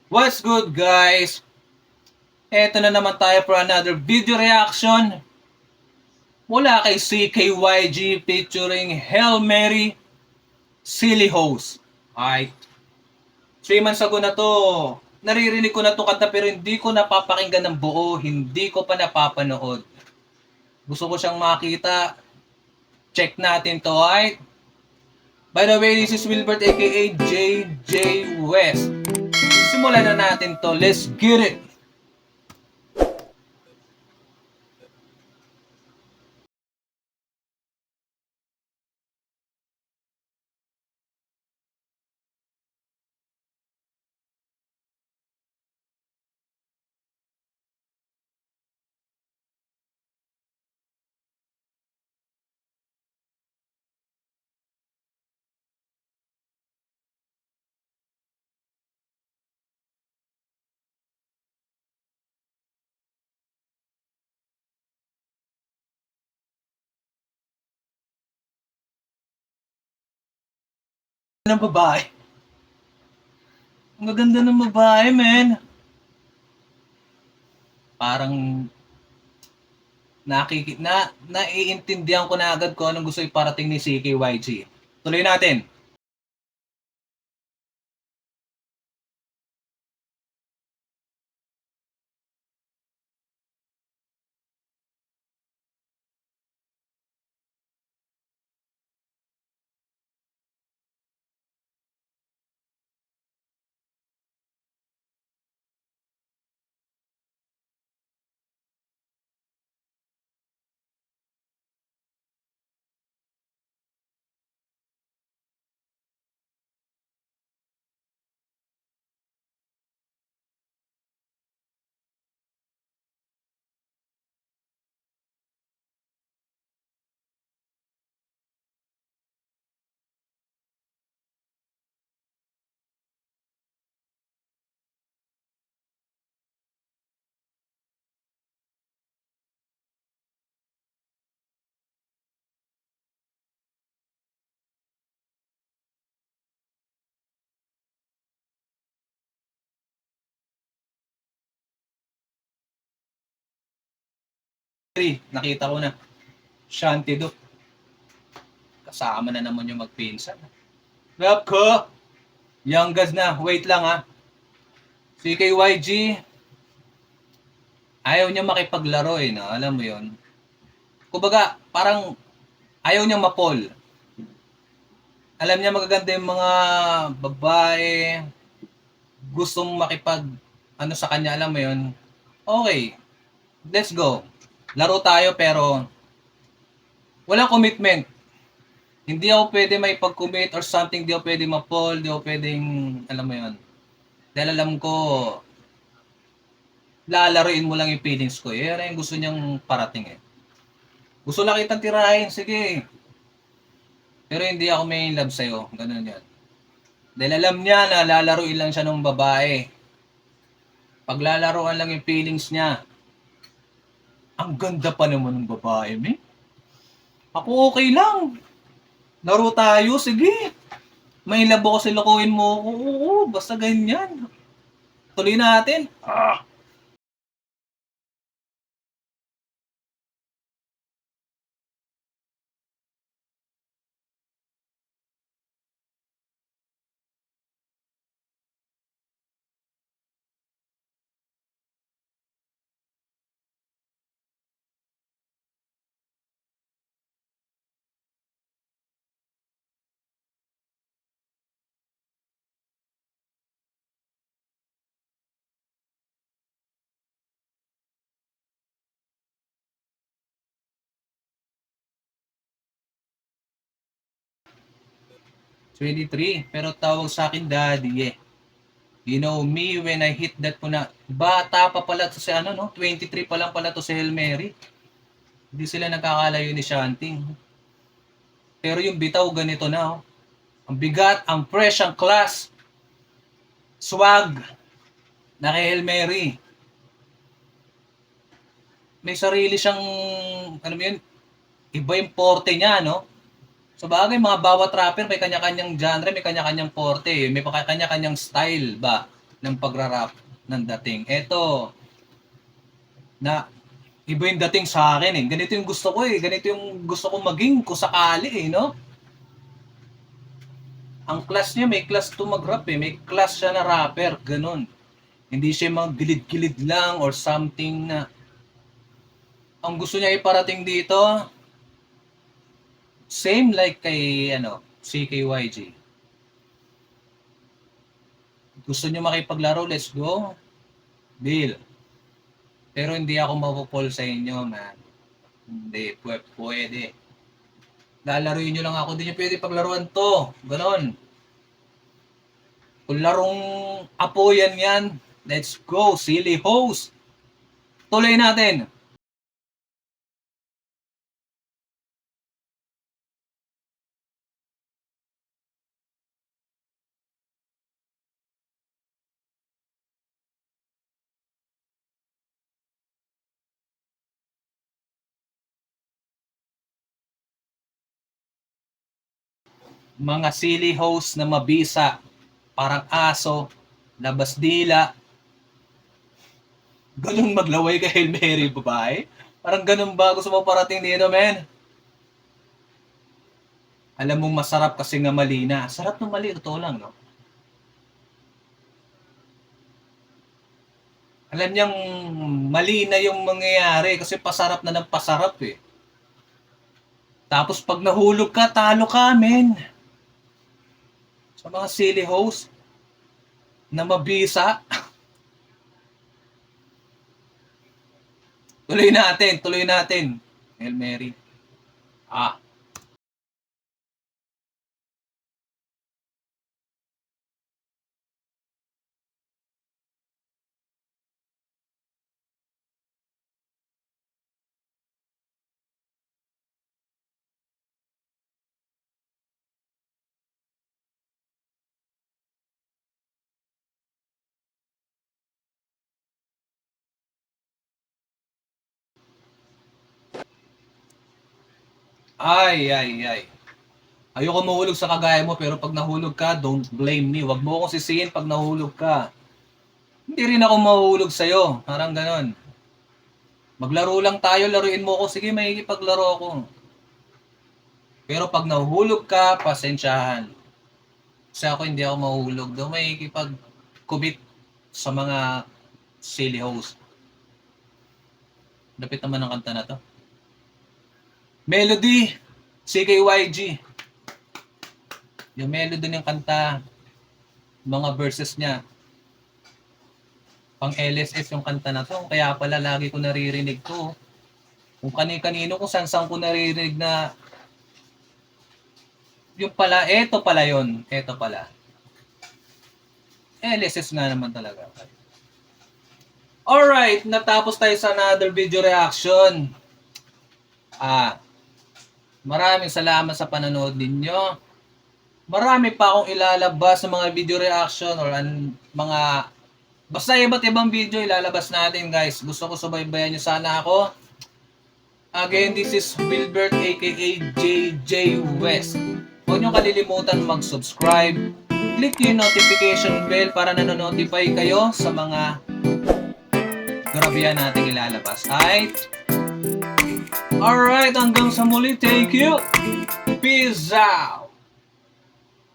What's good, guys? Eto na naman tayo for another video reaction mula kay CKYG featuring Hail Mary Silly Hose. Alright, 3 months ago na to. Naririnig ko na to kanta pero hindi ko napapakinggan ng buo, hindi ko pa napapanood. Gusto ko siyang makita. Check natin to, alright? By the way, this is Wilbert aka JJ West. Simulan na natin to. Let's get it! Ng babae. Ang gaganda ng babae, man. Parang naiintindihan ko na agad kung anong gusto iparating ni CKYG. Tuloy natin. Nakita ko na. Shanty do. Kasama na naman yung magpinsan. Love ko! Younggas na. Wait lang ha. CKYG, ayaw niya makipaglaro eh. No? Alam mo yon. Kumbaga, parang ayaw niya mapol. Alam niya magaganda yung mga babae. Gustong makipag ano sa kanya, alam mo yon. Okay, let's go. Laro tayo pero walang commitment. Hindi ako pwede may pag-commit or something, di ako pwede ma-fall, di ako pwedeng, alam mo yon. Dahil alam ko, lalaruin mo lang yung feelings ko. Yan yung gusto niyang parating eh. Gusto lang kitang tirahin, sige. Pero hindi ako may love sa'yo. Ganun yan. Dahil alam niya na lalaruin lang siya ng babae. Paglalaruan lang yung feelings niya. Ang ganda pa naman ng babae, me. Ako okay lang. Laro tayo, sige. May love ako sa lokohin mo. Oo, basta ganyan. Tuloy natin. 23. Pero tawag sa akin daddy eh. You know me when I hit that po na bata pa pala to si ano no, 23 pa lang pala to si Hail Mary. Hindi sila nagkakalayo ni Shanting. Pero yung bitaw ganito na oh. Ang bigat, ang fresh, ang class. Swag na kay Hail Mary. May sarili siyang ano yun, iba yung porte niya no. So bagay mga bawat rapper may kanya-kanyang genre, may kanya-kanyang porte, may kanya-kanyang style ba. ng pagrarap ng dating. Eto, na iba yung dating sa akin eh. Ganito yung gusto ko eh. Ganito yung gusto ko maging kung sakali eh, no? Ang class niya, may class to mag-rap eh. May class siya na rapper, ganun. Hindi siya mga gilid-gilid lang or something na ang gusto niya iparating dito, same like kay CKYG. Gusto niyo makipaglaro, let's go. Deal. Pero hindi ako mapupol sa inyo, man. Hindi, pwede. Lalaruin nyo lang ako, hindi nyo pwede paglaruan to. Ganon. Kung larong apo yan, let's go, silly host. Tuloy natin. Mga silly host na mabisa, parang aso, labas dila. Ganun maglaway kay Hail Mary, babae? Parang ganun ba gusto mo parating dito, men? Alam mong masarap kasi nga mali na. Sarap ng mali, totoo lang, no? Alam niyang mali na yung mangyayari kasi pasarap na ng pasarap eh. Tapos pag nahulog ka, talo ka, men. Sa mga silly host na mabisa. Tuloy natin. Hail Mary. Ay. Ayoko mahulog sa kagaya mo, pero pag nahulog ka, don't blame me. Huwag mo akong sisihin pag nahulog ka. Hindi rin ako mahulog sa'yo. Parang ganon. Maglaro lang tayo, laruin mo ako. Sige, makikipaglaro ako. Pero pag nahulog ka, pasensyahan. Kasi ako hindi ako mahulog. Daw makikipag-commit sa mga silly host. Lapit naman ang kanta na to. Melody, CKYG. Yung melody ng kanta, mga verses niya. Pang LSS yung kanta na to. Kaya pala lagi ko naririnig to. Kung kani-kanino, kung saan ko naririnig na yung pala, eto pala yon. Eto pala. LSS nga naman talaga. Alright, natapos tayo sa another video reaction. Maraming salamat sa panonood ninyo. Marami pa akong ilalabas sa mga video reaction or mga basta iba't ibang video ilalabas natin, guys. Gusto ko subaybayan nyo sana ako. Again, this is Wilbert aka JJ West. Huwag nyo kalilimutan mag-subscribe. Click yung notification bell para nanonotify kayo sa mga grabihan natin ilalabas. Alright, hanggang sa muli. Thank you. Peace out.